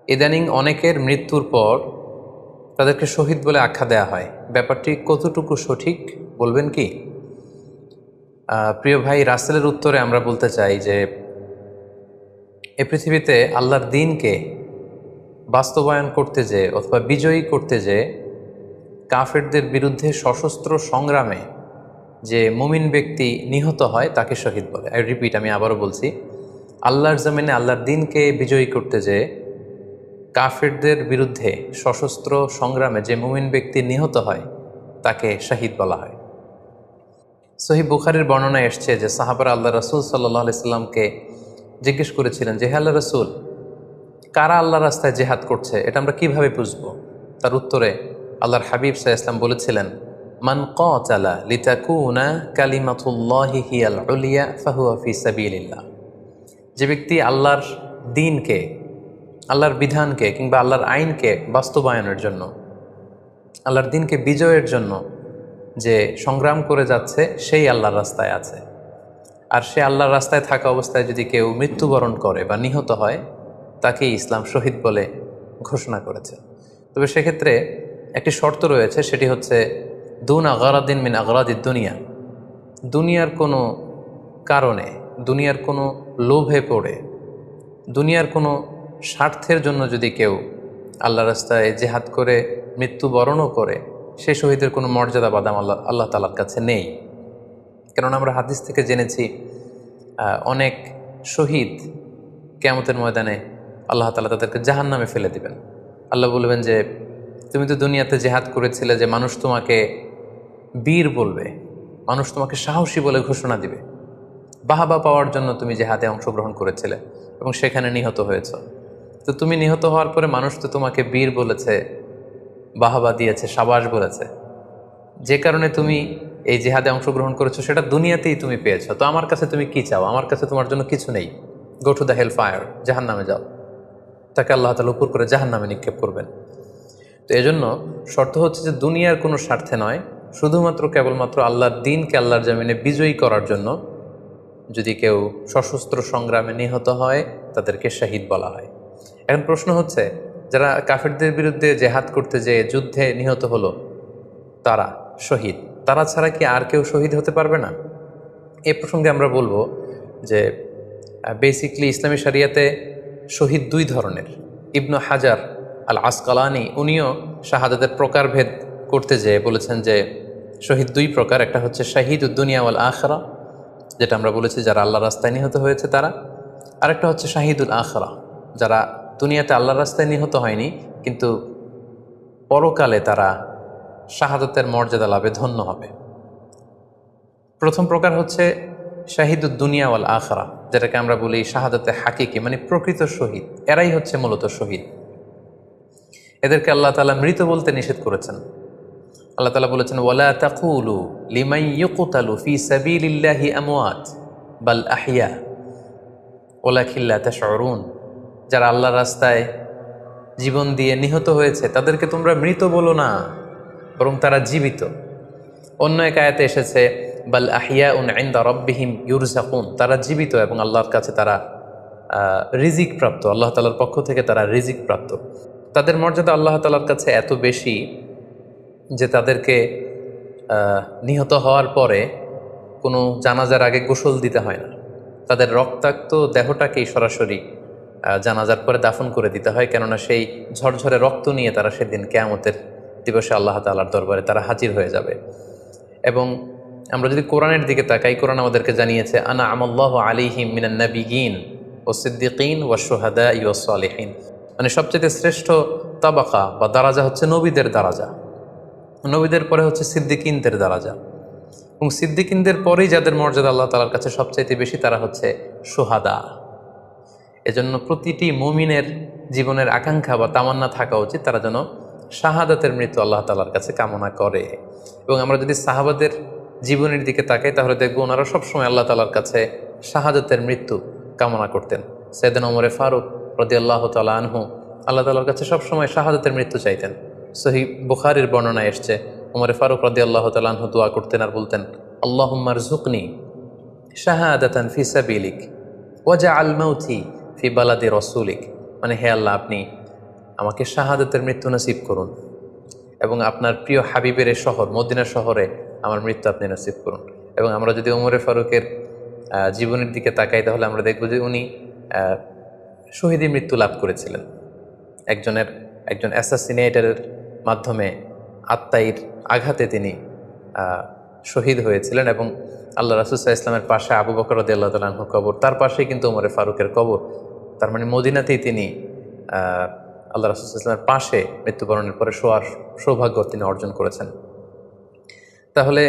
ইদানিং অনেকের মৃত্যুর পর তাদেরকে শহীদ বলে আখ্যা দেয়া হয়। ব্যাপারটি কতটুকু সঠিক বলবেন কি? প্রিয় ভাই, রাসেলের উত্তরে আমরা বলতে চাই যে এ পৃথিবীতে আল্লাহর দ্বীনকে বাস্তবায়ন করতে যেয়ে অথবা বিজয়ী করতে যেয়ে কাফেরদের বিরুদ্ধে সশস্ত্র সংগ্রামে যে মুমিন ব্যক্তি নিহত হয় তাকে শহীদ বলে। আমি আবারও বলছি, আল্লাহর জমিনে আল্লাহর দ্বীনকে বিজয়ী করতে যেয়ে কাফেরদের বিরুদ্ধে সশস্ত্র সংগ্রামে যে মুমিন ব্যক্তি নিহত হয় তাকে শহীদ বলা হয়। সহিহ বুখারীর বর্ণনায় এসছে যে সাহাবারা আল্লাহ রাসূল সাল্লাল্লাহু আলাইহি সাল্লামকে জিজ্ঞেস করেছিলেন যে, হে আল্লাহ রাসূল, কারা আল্লাহর রাস্তায় জিহাদ করছে এটা আমরা কিভাবে বুঝবো? তার উত্তরে আল্লাহর হাবিব সাল্লাল্লাহু আলাইহি ওয়াসাল্লাম বলেছিলেন, মান কাতালা লিতাকুনা কালিমাতুল্লাহি হিয়াল উলিয়া ফাহুয়া ফি সাবিলিল্লাহ। যে ব্যক্তি আল্লাহর দ্বীনকে, আল্লাহর বিধানকে কিংবা আল্লাহর আইনকে বাস্তবায়নের জন্য, আল্লাহর দ্বীনকে বিজয়ের জন্য যে সংগ্রাম করে যাচ্ছে সেই আল্লাহর রাস্তায় আছে। আর সে আল্লাহর রাস্তায় থাকা অবস্থায় যদি কেউ মৃত্যুবরণ করে বা নিহত হয় তাকেই ইসলাম শহীদ বলে ঘোষণা করেছে। তবে সেক্ষেত্রে একটি শর্ত রয়েছে, সেটি হচ্ছে দুন আগরাদিন মিন আগরাদিদ দুনিয়া। দুনিয়ার কোনো কারণে, দুনিয়ার কোনো লোভে পড়ে, দুনিয়ার কোনো স্বার্থের জন্য যদি কেউ আল্লাহ রাস্তায় জেহাদ করে মৃত্যুবরণও করে, সে শহীদের কোনো মর্যাদা বাদাম আল্লাহ তাআলার কাছে নেই। কেননা আমরা হাদিস থেকে জেনেছি অনেক শহীদ কিয়ামতের ময়দানে আল্লাহ তাআলা তাদেরকে জাহান্নামে ফেলে দিবেন। আল্লাহ বলবেন যে, তুমি তো দুনিয়াতে জেহাদ করেছিলে যে মানুষ তোমাকে বীর বলবে, মানুষ তোমাকে সাহসী বলে ঘোষণা দিবে, বাহাবা পাওয়ার জন্য তুমি জেহাদে অংশগ্রহণ করেছিলে এবং সেখানে নিহত হয়েছ। তো তুমি নিহত হওয়ার পরে মানুষ তো তোমাকে বীর বলেছে, বাহাবা দিয়েছে, সাবাস বলেছে, যে কারণে তুমি এই জেহাদে অংশগ্রহণ করেছো সেটা দুনিয়াতেই তুমি পেয়েছো। তো আমার কাছে তুমি কি চাও? আমার কাছে তোমার জন্য কিছু নেই। Go to the hell fire, জাহান নামে যাও। তাকে আল্লাহ তাআলা উপর করে জাহান নামে নিক্ষেপ করবেন। তো এজন্য শর্ত হচ্ছে যে দুনিয়ার কোনো স্বার্থে নয়, শুধুমাত্র কেবলমাত্র আল্লাহর দ্বীনকে আল্লাহর জমিনে বিজয়ী করার জন্য যদি কেউ সশস্ত্র সংগ্রামে নিহত হয় তাদেরকে শহীদ বলা হয়। এখন প্রশ্ন হচ্ছে, যারা কাফেরদের বিরুদ্ধে জেহাদ করতে যেয়ে যুদ্ধে নিহত হলো তারা শহীদ, তারা ছাড়া কি আর কেউ শহীদ হতে পারবে না? এই প্রসঙ্গে আমরা বলবো যে বেসিকলি ইসলামী শরিয়াতে শহীদ দুই ধরনের। ইবনু হাজার আল আসকালানি উনিও শাহাদাতের প্রকারভেদ করতে যেয়ে বলেছেন যে শহীদ দুই প্রকার। একটা হচ্ছে শাহিদুদ দুনিয়া ওয়াল আখিরা, যেটা আমরা বলেছি যারা আল্লাহর রাস্তায় নিহত হয়েছে তারা। আরেকটা হচ্ছে শাহিদুল আখিরা, যারা দুনিয়াতে আল্লাহর রাস্তায় নিহত হয়নি কিন্তু পরকালে তারা শাহাদাতের মর্যাদা লাভে ধন্য হবে। প্রথম প্রকার হচ্ছে শাহিদুদ দুনিয়া ওয়াল আখিরা, যেটাকে আমরা বলি শাহাদাতে হাকিকি, মানে প্রকৃত শহীদ। এরাই হচ্ছে মূলত শহীদ। এদেরকে আল্লাহ তাআলা মৃত বলতে নিষেধ করেছেন। আল্লাহ তাআলা বলেছেন, ওয়ালা তাকুলু লিমান ইউকতালু ফি সাবিলিল্লাহি আমওয়াত বাল আহইয়া ওয়ালাকিন লা তাশউরুন। যারা আল্লাহর রাস্তায় জীবন দিয়ে নিহত হয়েছে তাদেরকে তোমরা মৃত বলো না, বরং তারা জীবিত। অন্য এক আয়াতে এসেছে, বাল আহিয়াউন ইনদা রাব্বিহিম ইউরযাকুন, তারা জীবিত এবং আল্লাহর কাছে তারা রিজিক প্রাপ্ত, আল্লাহ তাআলার পক্ষ থেকে তারা রিজিক প্রাপ্ত। তাদের মর্যাদা আল্লাহ তাআলার কাছে এত বেশি যে তাদেরকে নিহত হওয়ার পরে কোনো জানাজার আগে গোসল দিতে হয় না। তাদের রক্তাক্ত দেহটাকেই সরাসরি জানাজার পরে দাফন করে দিতে হয়, কেননা সেই ঝরঝরে রক্ত নিয়ে তারা সেদিন কিয়ামতের দিবসে আল্লাহ তাআলার দরবারে তারা হাজির হয়ে যাবে। এবং আমরা যদি কোরআনের দিকে তাকাই, কোরআন আমাদেরকে জানিয়েছে, আনা আমাল্লাহু আলাইহিম মিনান নাবিয়িন ওয়াস সিদ্দিকিন ওয়াশ শুহাদাই ওয়াস সালিহিন, মানে সবচেয়ে শ্রেষ্ঠ তাবাকা বা দারাজা হচ্ছে নবীদের দারাজা, নবীদের পরে হচ্ছে সিদ্দিকিনদের দারাজা, এবং সিদ্দিকিনদের পরেই যাদের মর্যাদা আল্লাহ তাআলার কাছে সবচাইতে বেশি তারা হচ্ছে শুহাদা। এজন্য প্রতিটি মুমিনের জীবনের আকাঙ্ক্ষা বা তামান্না থাকা উচিত তারা যেন শাহাদাতের মৃত্যু আল্লাহ তাআলার কাছে কামনা করে। এবং আমরা যদি সাহাবাদের জীবনের দিকে তাকাই তাহলে দেখব ওনারা সবসময় আল্লাহ তাআলার কাছে শাহাদাতের মৃত্যু কামনা করতেন। সাইয়েদনা ওমর ফারুক রাদিয়াল্লাহু তাআলা আনহু আল্লাহ তাআলার কাছে সবসময় শাহাদাতের মৃত্যু চাইতেন। সহিহ বুখারীর বর্ণনায় এসছে, ওমর ফারুক রাদিয়াল্লাহু তাআলা আনহু দোয়া করতেন আর বলতেন, আল্লাহুম্মা রযুকনি শাহাদাতান ফি সাবিলিক ওয়াজআল মাউতি ফি বালাদি রাসূলিক, মানে হে আল্লাহ, আপনি আমাকে শাহাদাতের মৃত্যু নসিব করুন এবং আপনার প্রিয় হাবিবের এই শহর মদিনা শহরে আমার মৃত্যু আপনি নসিব করুন। এবং আমরা যদি ওমরে ফারুকের জীবনের দিকে তাকাই তাহলে আমরা দেখব যে উনি শহীদি মৃত্যু লাভ করেছিলেন। একজন অ্যাসাসিনেটরের মাধ্যমে আত্মাইর আঘাতে তিনি শহীদ হয়েছিলেন এবং আল্লাহ রাসূল সাল্লাল্লাহু আলাইহি ওয়াসাল্লামের পাশে আবু বকর রাদিয়াল্লাহু তাআলা আনহুর কবর, তার পাশেই কিন্তু ওমরে ফারুকের কবর। তার মানে মদিনাতেই তিনি আল্লাহ রাসূল সাল্লাল্লাহু আলাইহি ওয়াসাল্লামের পাশে মৃত্যুবরণের পরে শোয়ার সৌভাগ্য তিনি অর্জন করেছেন। তাহলে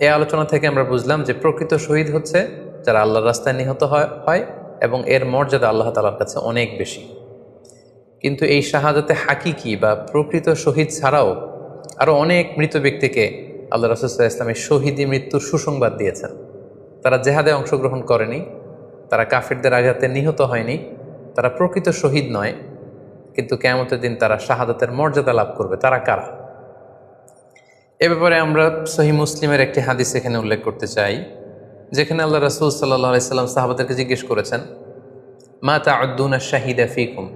এই আলোচনা থেকে আমরা বুঝলাম যে প্রকৃত শহীদ হচ্ছে যারা আল্লাহর রাস্তায় নিহত হয় এবং এর মর্যাদা আল্লাহ তাআলার কাছে অনেক বেশি। কিন্তু এই শাহাদাতে হাকিকি বা প্রকৃত শহীদ ছাড়াও আরও অনেক মৃত ব্যক্তিকে আল্লাহ রাসূল সাল্লাল্লাহু আলাইহি ওয়াসাল্লাম শহীদি মৃত্যুর সুসংবাদ দিয়েছেন। তারা জেহাদে অংশগ্রহণ করেনি, তারা কাফিরদের আঘাতে নিহত হয়নি, তারা প্রকৃত শহীদ নয়, কিন্তু কিয়ামতের দিন তারা শাহাদাতের মর্যাদা লাভ করবে। তারা কারা? এ ব্যাপারে আমরা সহিহ মুসলিমের একটি হাদিস এখানে উল্লেখ করতে চাই, যেখানে আল্লাহ রাসূল সাল্লাল্লাহু আলাইহি ওয়াসাল্লাম সাহাবাদেরকে জিজ্ঞেস করেছেন, মা তা'উদ্দুনা শাহিদা ফীকুম,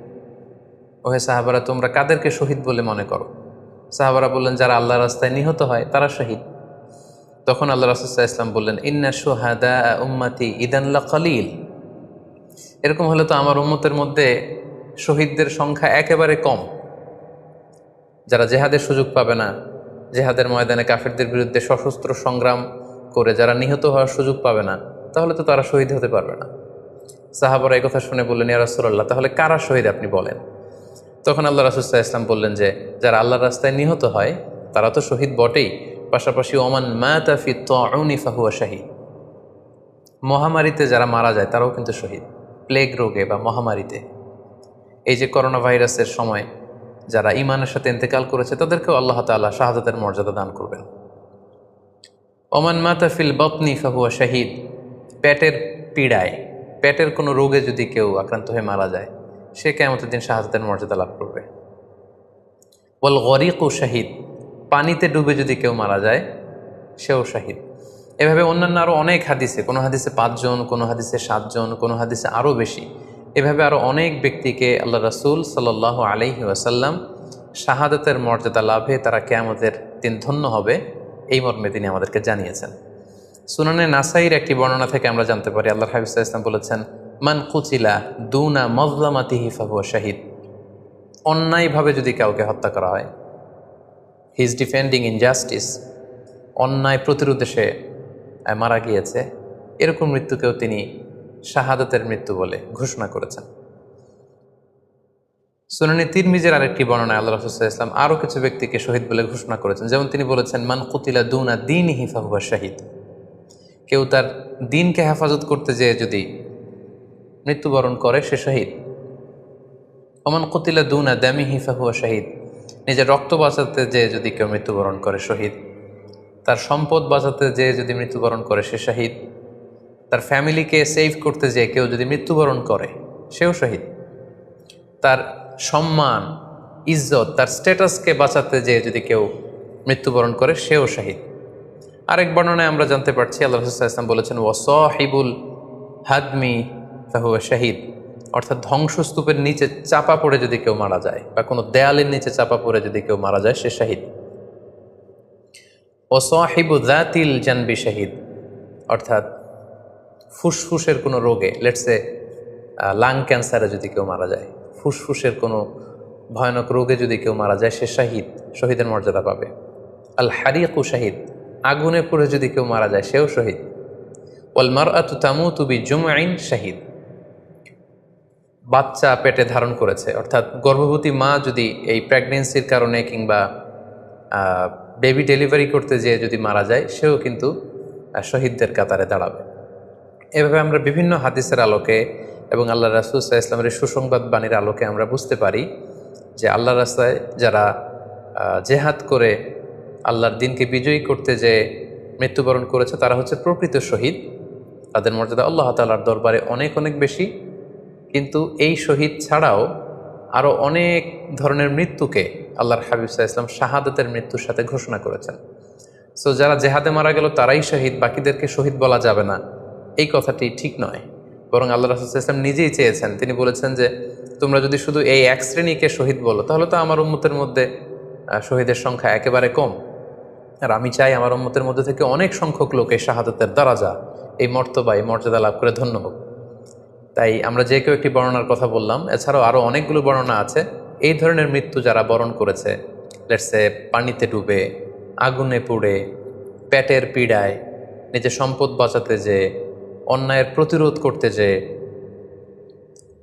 ওহে সাহাবারা তোমরা কাদেরকে শহীদ বলে মনে করো? সাহাবারা বললেন যারা আল্লাহর রাস্তায় নিহত হয় তারা শহীদ। তখন আল্লাহ রাসূল সাল্লাল্লাহু আলাইহি ওয়াসাল্লাম বললেন, ইন্না শুহাদা উম্মতি ইদান লাকালিল, এরকম হলে তো আমার উম্মতের মধ্যে শহীদদের সংখ্যা একেবারে কম। যারা জেহাদের সুযোগ পাবে না, জেহাদের ময়দানে কাফিরদের বিরুদ্ধে সশস্ত্র সংগ্রাম করে যারা নিহত হওয়ার সুযোগ পাবে না, তাহলে তো তারা শহীদ হতে পারবে না। সাহাবারা এই কথা শুনে বললেন, ইয়া রাসূলুল্লাহ তাহলে কারা শহীদ আপনি বলেন। তখন আল্লাহ রাসূল সাল্লাল্লাহু আলাইহি ওয়াসাল্লাম বললেন যে যারা আল্লাহর রাস্তায় নিহত হয় তারা তো শহীদ বটেই, পাশাপাশি ওমান মাতা ফি তাউনি ফাহুয়া শাহীদ, মহামারীতে যারা মারা যায় তারাও কিন্তু শহীদ। প্লেগ রোগে বা মহামারীতে, এই যে করোনা ভাইরাসের সময় যারা ঈমানের সাথে ইন্তেকাল করেছে তাদেরকেও আল্লাহ তাআলা শাহাদাতের মর্যাদা দান করবেন। ওমান মাতা ফিল বাতনি ফাহুয়া শাহীদ, পেটের পীড়ায়, পেটের কোনো রোগে যদি কেউ আক্রান্ত হয়ে মারা যায় সে কিয়ামতের দিন শাহাদাতের মর্যাদা লাভ করবে। ওয়াল গরিকু শাহীদ, পানিতে ডুবে যদি কেউ মারা যায় সেও শাহীদ। এভাবে অন্যান্য আরও অনেক হাদিসে, কোনো হাদিসে 5 জন, কোনো হাদিসে 7 জন, কোনো হাদিসে আরও বেশি, এভাবে আরও অনেক ব্যক্তিকে আল্লাহ রাসূল সাল্লাল্লাহু আলাইহি ওয়াসাল্লাম শাহাদাতের মর্যাদা লাভে তারা কিয়ামতের দিন ধন্য হবে এই মর্মে তিনি আমাদেরকে জানিয়েছেন। সুনানে নাসাইর একটি বর্ণনা থেকে আমরা জানতে পারি আল্লাহর হাবিব সাল্লাল্লাহু আলাইহি ওয়াসাল্লাম বলেছেন, মান কুতিলা দুনা মাজলামাতিহি ফাহুয়া শাহীদ, অন্যায়ভাবে যদি কাউকে হত্যা করা হয়, হি ইজ ডিফেন্ডিং ইনজাস্টিস, অন্যায় প্রতিরোধে সে মারা গিয়েছে, এরকম মৃত্যুকেও তিনি শাহাদাতের মৃত্যু বলে ঘোষণা করেছেন। সুনানে তিরমিজির আরেকটি বর্ণনায় আল্লাহ রাসূল সাল্লাল্লাহু আলাইহি ওয়াসাল্লাম আরও কিছু ব্যক্তিকে শহীদ বলে ঘোষণা করেছেন। যেমন তিনি বলেছেন, মান কুতিলা দুনা দীনিহি ফাহুয়া শাহীদ, কেউ তার দিনকে হেফাজত করতে যেয়ে যদি মৃত্যুবরণ করে সে শহীদ। ওমান কুতিলা দুনা দামিহি ফাহুয়া শাহীদ, নিজের রক্ত বাঁচাতে যেয়ে যদি কেউ মৃত্যুবরণ করে শহীদ। তার সম্পদ বাঁচাতে যেয়ে যদি মৃত্যুবরণ করে সে শহীদ। তার ফ্যামিলিকে সেভ করতে যেয়ে কেউ যদি মৃত্যুবরণ করে সেও শহীদ। তার সম্মান, ইজ্জত, তার স্ট্যাটাসকে বাঁচাতে যেয়ে যদি কেউ মৃত্যুবরণ করে সেও শহীদ। আরেক বর্ণনায় আমরা জানতে পারছি আল্লাহ রাসূল সাল্লাল্লাহু আলাইহি ওয়াসাল্লাম বলেছেন, ওয়াসাহিবুল হাদমি ফাহুয়া শাহীদ, অর্থাৎ ধ্বংসস্তূপের নিচে চাপা পড়ে যদি কেউ মারা যায় বা কোনো দেয়ালের নিচে চাপা পড়ে যদি কেউ মারা যায় সে শাহীদ। ওয়াসাহিবু যাতিল জানবি শাহীদ, অর্থাৎ ফুসফুসের কোনো রোগে, লেটসে লাং ক্যান্সারে যদি কেউ মারা যায়, ফুসফুসের কোনো ভয়ানক রোগে যদি কেউ মারা যায় সে শাহীদ, শহীদের মর্যাদা পাবে। আল হারিকু শাহীদ, আগুনে পুড়ে যদি কেউ মারা যায় সেও শহীদ। ওয়াল মারআতু তামুতু বিজুমইন শাহীদ, বাচ্চা পেটে ধারণ করেছে, অর্থাৎ গর্ভবতী মা যদি এই প্রেগনেন্সির কারণে কিংবা বেবি ডেলিভারি করতে যেয়ে যদি মারা যায় সেও কিন্তু শহীদদের কাতারে দাঁড়াবে। এভাবে আমরা বিভিন্ন হাদিসের আলোকে এবং আল্লাহ রাসূল সাল্লাল্লাহু আলাইহি ওয়াসাল্লামের সুসংবাদ বাণীর আলোকে আমরা বুঝতে পারি যে আল্লাহর রাস্তায় যারা জেহাদ করে আল্লাহর দিনকে বিজয়ী করতে যে মৃত্যুবরণ করেছে তারা হচ্ছে প্রকৃত শহীদ। তাদের মর্যাদা আল্লাহ তাআলার দরবারে অনেক অনেক বেশি। কিন্তু এই শহীদ ছাড়াও আরও অনেক ধরনের মৃত্যুকে আল্লাহর হাবিব সাল্লাল্লাহু আলাইহি ওয়াসাল্লাম শাহাদাতের মৃত্যুর সাথে ঘোষণা করেছেন। সো যারা জেহাদে মারা গেল তারাই শহীদ, বাকিদেরকে শহীদ বলা যাবে না, এই কথাটি ঠিক নয়। বরং আল্লাহ রাসূল সাল্লাল্লাহু আলাইহি ওয়াসাল্লাম নিজেই চেয়েছেন, তিনি বলেছেন যে তোমরা যদি শুধু এই এক শ্রেণীকে শহীদ বলো তাহলে তো আমার উম্মতের মধ্যে শহীদের সংখ্যা একেবারে কম। আর আমি চাই আমার উম্মতের মধ্যে থেকে অনেক সংখ্যক লোক এই শাহাদাতের দারাজা, এই মর্তবা, এই মর্যাদা লাভ করে ধন্য হোক। তাই আমরা যে কেউ একটি বর্ণনার কথা বললাম, এছাড়াও আরও অনেকগুলো বর্ণনা আছে। এই ধরনের মৃত্যু যারা বরণ করেছে, লেটসে পানিতে ডুবে, আগুনে পুড়ে, পেটের পীড়ায়, নিজের সম্পদ বাঁচাতে যে, অন্যায়ের প্রতিরোধ করতে যে,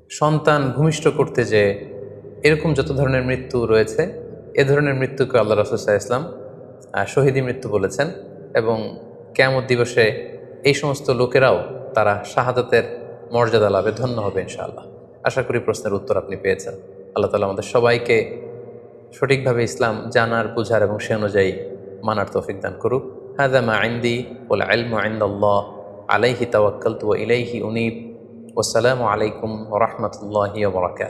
সন্তান ভূমিষ্ঠ করতে যে, এরকম যত ধরনের মৃত্যু রয়েছে, এ ধরনের মৃত্যুকে আল্লাহ রাসূল সাল্লাল্লাহু আলাইহি ওয়াসাল্লাম শহীদি মৃত্যু বলেছেন। এবং কিয়ামত দিবসে এই সমস্ত লোকেরাও তারা শাহাদাতের মর্যাদা লাভে ধন্য হবে ইনশাআল্লাহ। আশা করি প্রশ্নের উত্তর আপনি পেয়েছেন। আল্লাহ তাআলা আমাদের সবাইকে সঠিকভাবে ইসলাম জানার, বুঝার এবং সে অনুযায়ী মানার তৌফিক দান করুক। হাযা মা ইনদি ওয়াল ইলমু ইনদাল্লাহ আলাইহি তাওয়াক্কালতু ওয়া ইলাইহি উনীব। ওয়াসসালামু আলাইকুম ওয়া রাহমাতুল্লাহি ওয়া বারাকাতুহু।